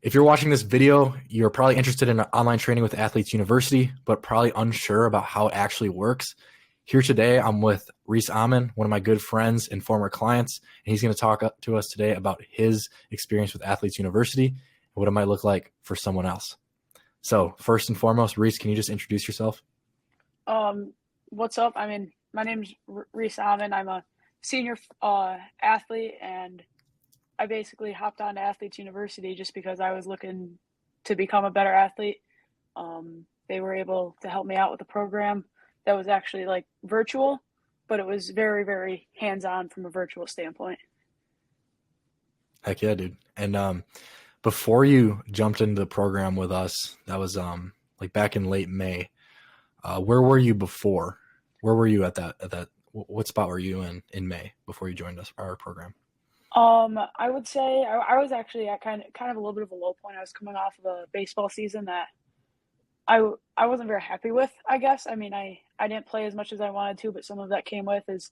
If you're watching this video, you're probably interested in online training with Athletes University, but probably unsure about how it actually works. Here today, I'm with Reese, one of my good friends and former clients, and he's going to talk to us today about his experience with Athletes University and what it might look like for someone else. So first and foremost, Reese, can you just introduce yourself? What's up? My name's Reese. I'm a senior athlete, and I basically hopped on to Athletes University just because I was looking to become a better athlete. They were able to help me out with a program that was actually like virtual, but it was very, very hands-on from a virtual standpoint. Heck yeah, dude. And before you jumped into the program with us, that was like back in late May. Where were you before? Where were you at that? What spot were you in May before you joined our program? I would say I was actually at kind of a little bit of a low point. I was coming off of a baseball season that I wasn't very happy with, I guess. I didn't play as much as I wanted to, but some of that came with is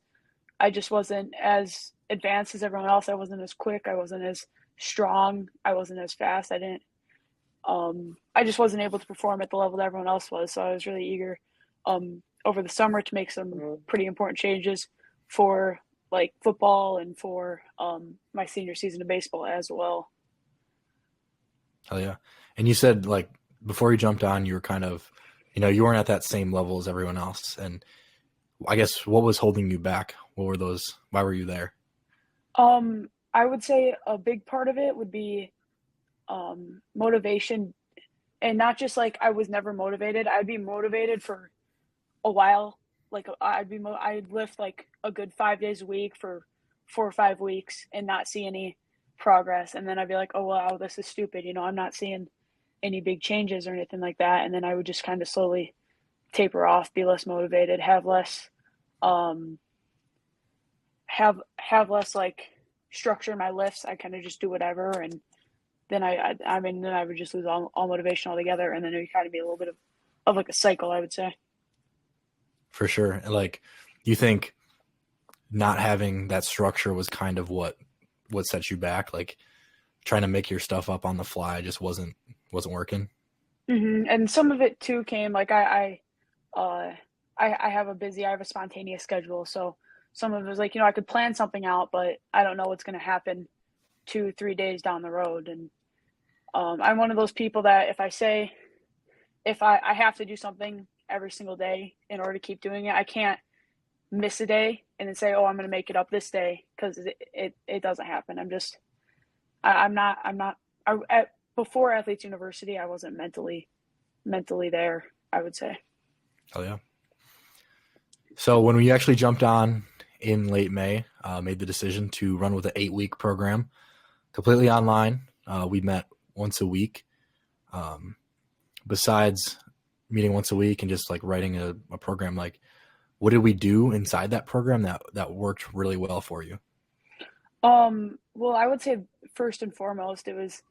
I just wasn't as advanced as everyone else. I wasn't as quick. I wasn't as strong. I wasn't as fast. I just wasn't able to perform at the level that everyone else was. So I was really eager over the summer to make some pretty important changes for like football and for my senior season of baseball as well. Hell yeah. And you said like before you jumped on, you were kind of, you weren't at that same level as everyone else. And I guess what was holding you back? What were those? Why were you there? I would say a big part of it would be motivation, and not just like I was never motivated. I'd be motivated for a while. Like I'd lift like a good 5 days a week for 4 or 5 weeks and not see any progress. And then I'd be like, oh, wow, this is stupid. I'm not seeing any big changes or anything like that. And then I would just kind of slowly taper off, be less motivated, have less, have less like structure in my lifts. I kind of just do whatever. And then then I would just lose all motivation altogether. And then it would kind of be a little bit of like a cycle, I would say. For sure. Like, you think not having that structure was kind of what set you back? Like trying to make your stuff up on the fly just wasn't working. And some of it too came like uh, I have I have a spontaneous schedule. So some of it was like, I could plan something out, but I don't know what's going to happen 2, 3 days down the road. And I'm one of those people that if I have to do something every single day in order to keep doing it, I can't miss a day and then say, oh, I'm going to make it up this day, because it doesn't happen. I'm not, before Athletes University, I wasn't mentally there, I would say. Oh yeah. So when we actually jumped on in late May, made the decision to run with an 8-week program, completely online. We met once a week. Besides meeting once a week and just like writing a program, like what did we do inside that program that worked really well for you? Well, I would say first and foremost, it was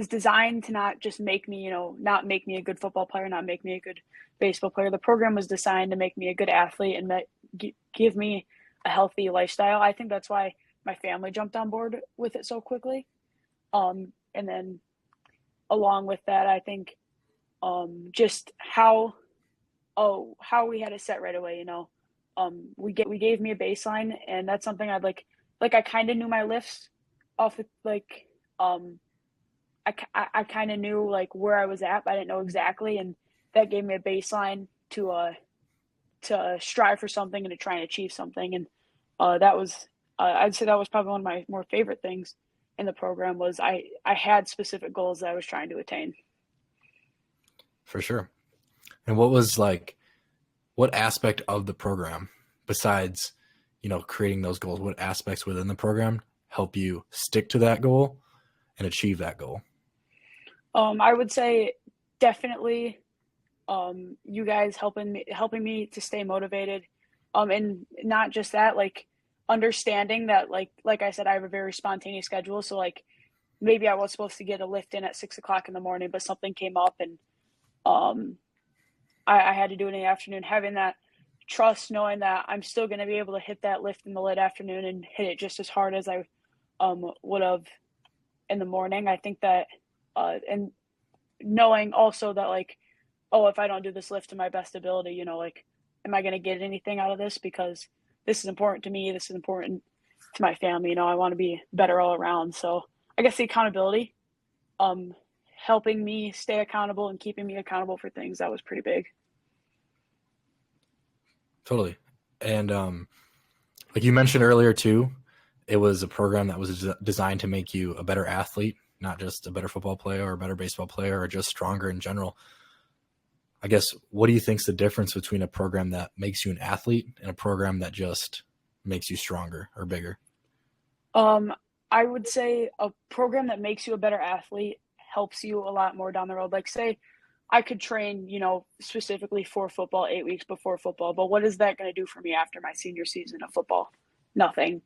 designed to not just make me, not make me a good football player, not make me a good baseball player. The program was designed to make me a good athlete and give me a healthy lifestyle. I think that's why my family jumped on board with it so quickly. And then along with that, I think just how we had it set right away. We gave me a baseline, and that's something I'd like I kind of knew my lifts off the I kind of knew like where I was at, but I didn't know exactly, and that gave me a baseline to strive for something and to try and achieve something. And that was I'd say that was probably one of my more favorite things in the program was I had specific goals that I was trying to attain. For sure. And what aspect of the program besides, creating those goals, what aspects within the program help you stick to that goal and achieve that goal? I would say definitely you guys helping me to stay motivated. And not just that, like understanding that like I said, I have a very spontaneous schedule. So like maybe I was supposed to get a lift in at 6 o'clock in the morning, but something came up and I had to do it in the afternoon. Having that trust, knowing that I'm still going to be able to hit that lift in the late afternoon and hit it just as hard as I would have in the morning. I think that, and knowing also that like, oh, if I don't do this lift to my best ability, like, am I going to get anything out of this? Because this is important to me. This is important to my family. I want to be better all around. So I guess the accountability, um, helping me stay accountable and keeping me accountable for things, that was pretty big. Totally. And like you mentioned earlier too, it was a program that was designed to make you a better athlete, not just a better football player or a better baseball player or just stronger in general. I guess, what do you think is the difference between a program that makes you an athlete and a program that just makes you stronger or bigger? Um, I would say a program that makes you a better athlete helps you a lot more down the road. Like, say, I could train, specifically for football 8 weeks before football, but what is that going to do for me after my senior season of football? Nothing.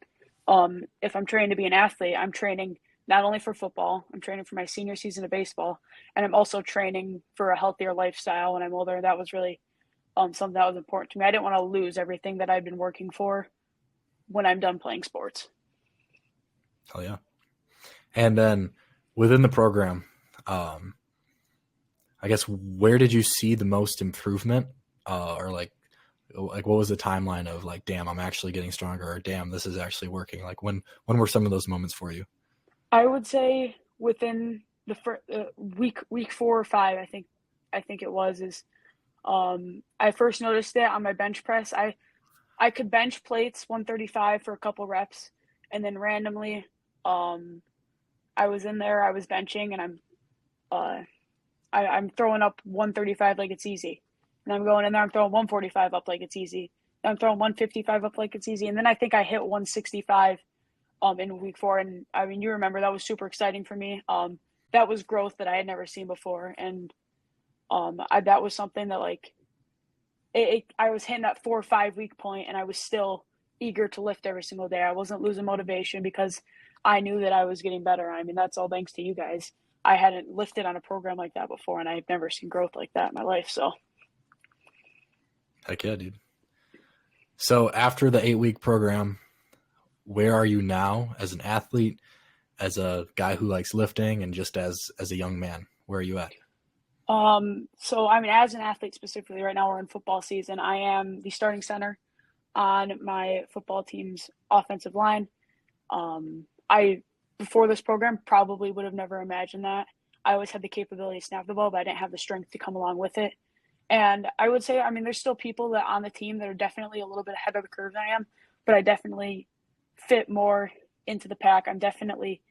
If I'm training to be an athlete, I'm training not only for football, I'm training for my senior season of baseball, and I'm also training for a healthier lifestyle when I'm older. That was really something that was important to me. I didn't want to lose everything that I'd been working for when I'm done playing sports. Oh yeah. And then within the program, um, I guess, where did you see the most improvement, or like what was the timeline of like, damn, I'm actually getting stronger, or damn, this is actually working? Like, when were some of those moments for you? I would say within the week 4 or 5, I think it was is I first noticed it on my bench press. I could bench plates 135 for a couple reps, and then randomly, um, I was in there, I was benching, and uh, I'm throwing up 135 like it's easy, and I'm going in there, I'm throwing 145 up like it's easy, and I'm throwing 155 up like it's easy, and then I think I hit 165 in week 4, and I mean, you remember that was super exciting for me. That was growth that I had never seen before, and that was something that like I was hitting that 4 or 5 week point, and I was still eager to lift every single day. I wasn't losing motivation because I knew that I was getting better. I mean, that's all thanks to you guys. I hadn't lifted on a program like that before, and I've never seen growth like that in my life. So, Heck yeah, dude. So after the 8-week program, where are you now as an athlete, as a guy who likes lifting, and just as a young man? Where are you at? so I mean, as an athlete specifically, right now we're in football season. I am the starting center on my football team's offensive line. I before this program probably would have never imagined that. I always had the capability to snap the ball, but I didn't have the strength to come along with it. And I would say, I mean, there's still people that on the team that are definitely a little bit ahead of the curve than I am, but I definitely fit more into the pack. I'm definitely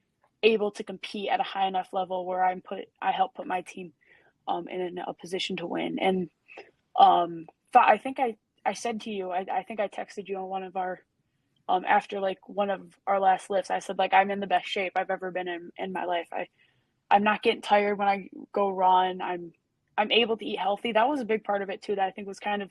able to compete at a high enough level where I help put my team in a position to win. And I think I said to you, I think I texted you on one of our after like one of our last lifts. I said like I'm in the best shape I've ever been in my life. I'm not getting tired when I go run. I'm able to eat healthy. That was a big part of it too. That I think was kind of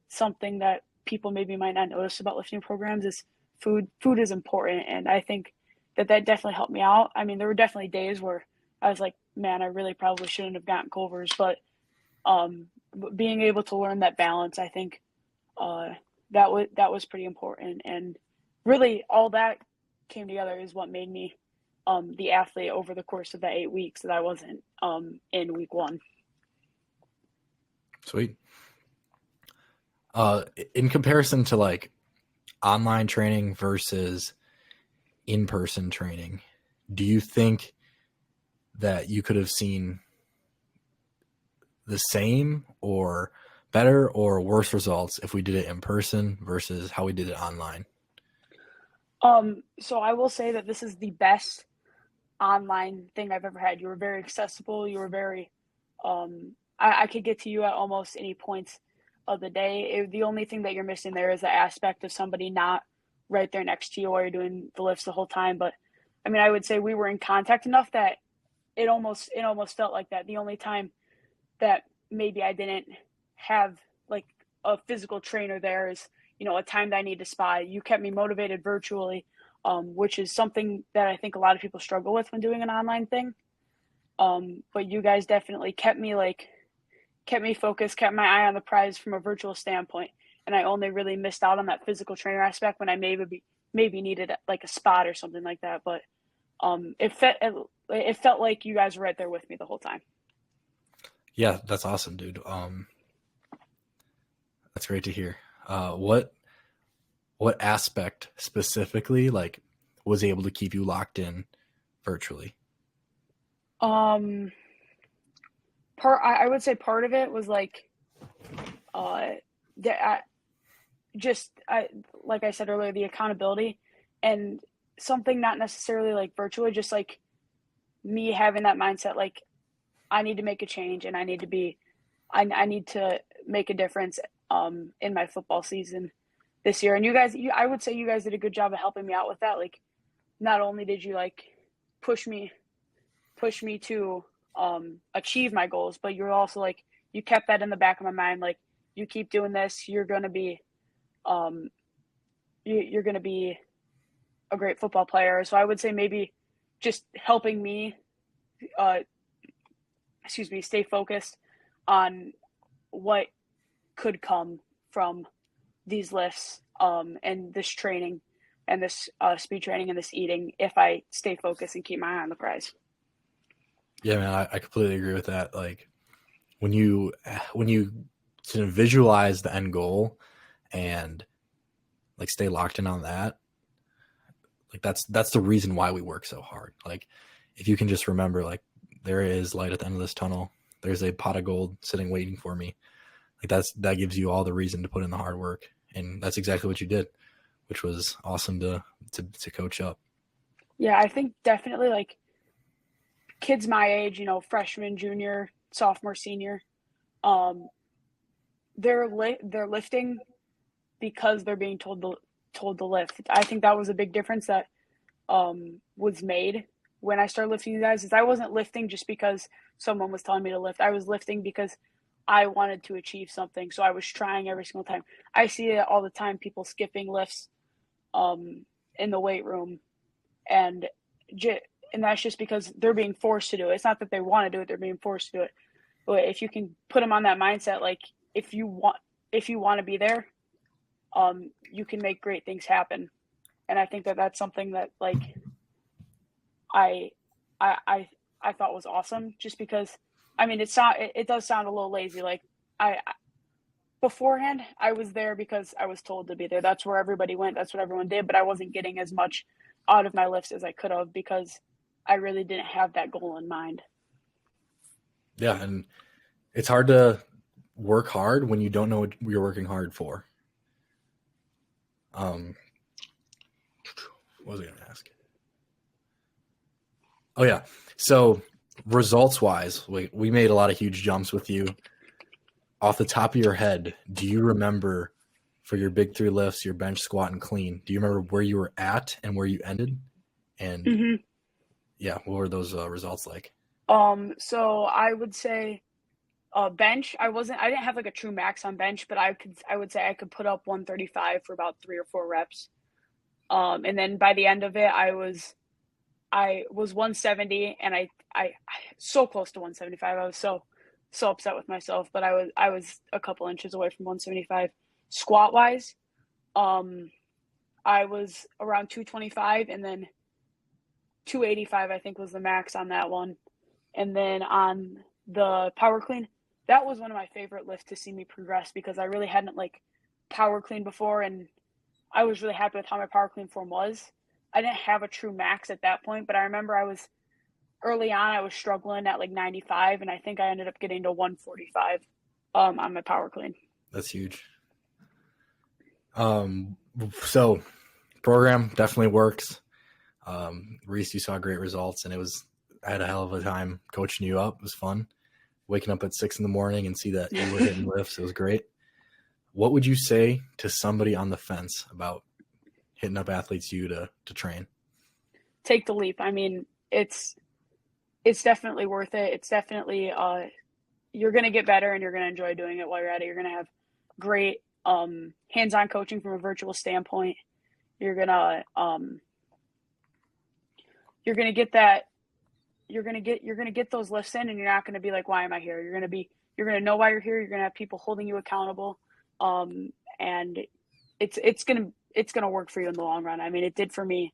something that people maybe might not notice about lifting programs is food. Food is important, and I think that definitely helped me out. I mean, there were definitely days where I was like, man, I really probably shouldn't have gotten Culver's, but um, being able to learn that balance, I think uh, that was pretty important, and really all that came together is what made me the athlete over the course of the 8 weeks that I wasn't in week 1. Sweet. In comparison to like online training versus in-person training, do you think that you could have seen the same or better or worse results if we did it in person versus how we did it online? So I will say that this is the best online thing I've ever had. You were very accessible. You were very, I could get to you at almost any points of the day. The only thing that you're missing there is the aspect of somebody not right there next to you while you're doing the lifts the whole time. But I mean, I would say we were in contact enough that it almost felt like that. The only time that maybe I didn't have like a physical trainer there is, a time that I need to spy. You kept me motivated virtually, which is something that I think a lot of people struggle with when doing an online thing. But you guys definitely kept me focused, kept my eye on the prize from a virtual standpoint. And I only really missed out on that physical trainer aspect when I maybe needed like a spot or something like that. But It felt like you guys were right there with me the whole time. Yeah, that's awesome, dude. That's great to hear. What aspect specifically like was able to keep you locked in virtually? Um, I would say part of it was like uh, the, just like I said earlier, the accountability and something not necessarily like virtually, just like me having that mindset, like I need to make a change and I need to make a difference in my football season this year. And I would say you guys did a good job of helping me out with that. Like, not only did you like push me push me to achieve my goals, but you're also like you kept that in the back of my mind. Like, you keep doing this, um, you're gonna be a great football player. So I would say maybe just helping me, uh, stay focused on what could come from these lifts and this training and this speed training and this eating if I stay focused and keep my eye on the prize. Yeah, man, I completely agree with that. Like when you can visualize the end goal and like stay locked in on that, like that's the reason why we work so hard. Like if you can just remember, like there is light at the end of this tunnel. There's a pot of gold sitting waiting for me. Like that gives you all the reason to put in the hard work, and that's exactly what you did, which was awesome to coach up. Yeah, I think definitely like kids my age, freshman, junior, sophomore, senior, um, they're lifting because they're being told to lift. I think that was a big difference that was made when I started lifting you guys. Is I wasn't lifting just because someone was telling me to lift. I was lifting because I wanted to achieve something. So I was trying every single time. I see it all the time. People skipping lifts in the weight room, and and that's just because they're being forced to do it. It's not that they want to do it; they're being forced to do it. But if you can put them on that mindset, like if you want to be there, you can make great things happen. And I think that that's something that like I I I, I thought was awesome. Just because, I mean, it does sound a little lazy. Like I beforehand, I was there because I was told to be there. That's where everybody went. That's what everyone did. But I wasn't getting as much out of my lifts as I could have because I really didn't have that goal in mind. Yeah, and it's hard to work hard when you don't know what you're working hard for. Um, what was I going to ask? Oh yeah, so results wise, we made a lot of huge jumps with you. Off the top of your head, do you remember for your big three lifts, your bench, squat, and clean? Do you remember where you were at and where you ended? And Mm-hmm. yeah, what were those results like? So I would say bench. I didn't have like a true max on bench, but I would say I could put up 135 for about 3 or 4 reps. And then by the end of it, I was 170, and I so close to 175. I was so upset with myself, but I was a couple inches away from 175. Squat wise, um, I was around 225, and then 285 I think was the max on that one. And then on the power clean, that was one of my favorite lifts to see me progress because I really hadn't like power clean before, and I was really happy with how my power clean form was. I didn't have a true max at that point, but I remember early on I was struggling at like 95, and I think I ended up getting to 145 on my power clean. That's huge. So program definitely works. Reese, you saw great results, and I had a hell of a time coaching you up. It was fun. Waking up at 6 a.m. and see that you were hitting lifts. It was great. What would you say to somebody on the fence about hitting up athletes to train? Take the leap. I mean, it's definitely worth it. It's definitely you're going to get better and you're going to enjoy doing it while you're at it. You're going to have great hands-on coaching from a virtual standpoint. You're going to you're going to get that you're going to get those lifts in, and you're not going to be like, why am I here? You're going to know why you're here. You're going to have people holding you accountable. And it's going to work for you in the long run. I mean, it did for me.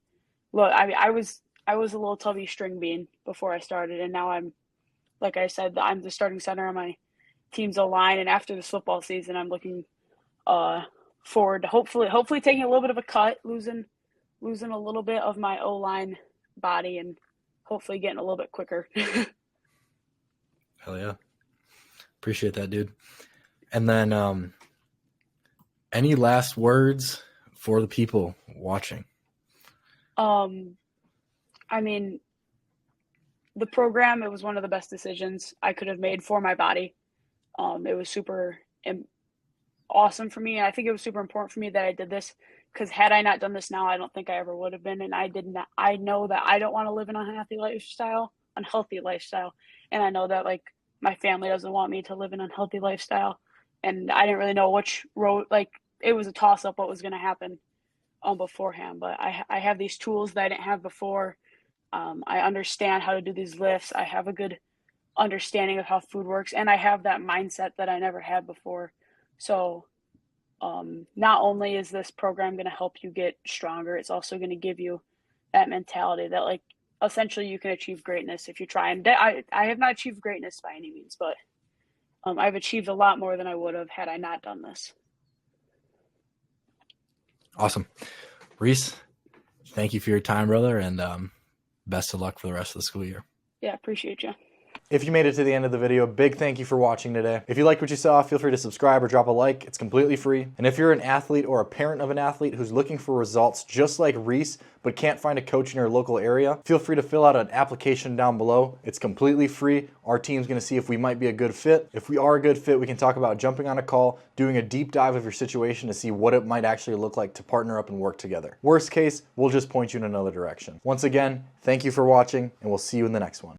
Look, I was I was a little tubby string bean before I started, and now I'm, like I said, I'm the starting center on my team's O line. And after this football season, I'm looking uh, forward to hopefully taking a little bit of a cut, losing a little bit of my O line body, and hopefully getting a little bit quicker. Hell yeah. Appreciate that, dude. And then any last words for the people watching? I mean, the program, it was one of the best decisions I could have made for my body. It was super awesome for me. I think it was super important for me that I did this, because had I not done this now, I don't think I ever would have been. And I know that I don't want to live an unhealthy lifestyle, and I know that like my family doesn't want me to live an unhealthy lifestyle. And I didn't really know which road, like it was a toss up what was going to happen beforehand. But I have these tools that I didn't have before. I understand how to do these lifts. I have a good understanding of how food works, and I have that mindset that I never had before. So not only is this program going to help you get stronger, it's also going to give you that mentality that like essentially you can achieve greatness if you try. And I have not achieved greatness by any means, but I've achieved a lot more than I would have had I not done this. Awesome. Reese, thank you for your time, brother, and best of luck for the rest of the school year. Yeah, appreciate you. If you made it to the end of the video, big thank you for watching today. If you liked what you saw, feel free to subscribe or drop a like. It's completely free. And if you're an athlete or a parent of an athlete who's looking for results just like Reese, but can't find a coach in your local area, feel free to fill out an application down below. It's completely free. Our team's gonna see if we might be a good fit. If we are a good fit, we can talk about jumping on a call, doing a deep dive of your situation to see what it might actually look like to partner up and work together. Worst case, we'll just point you in another direction. Once again, thank you for watching, and we'll see you in the next one.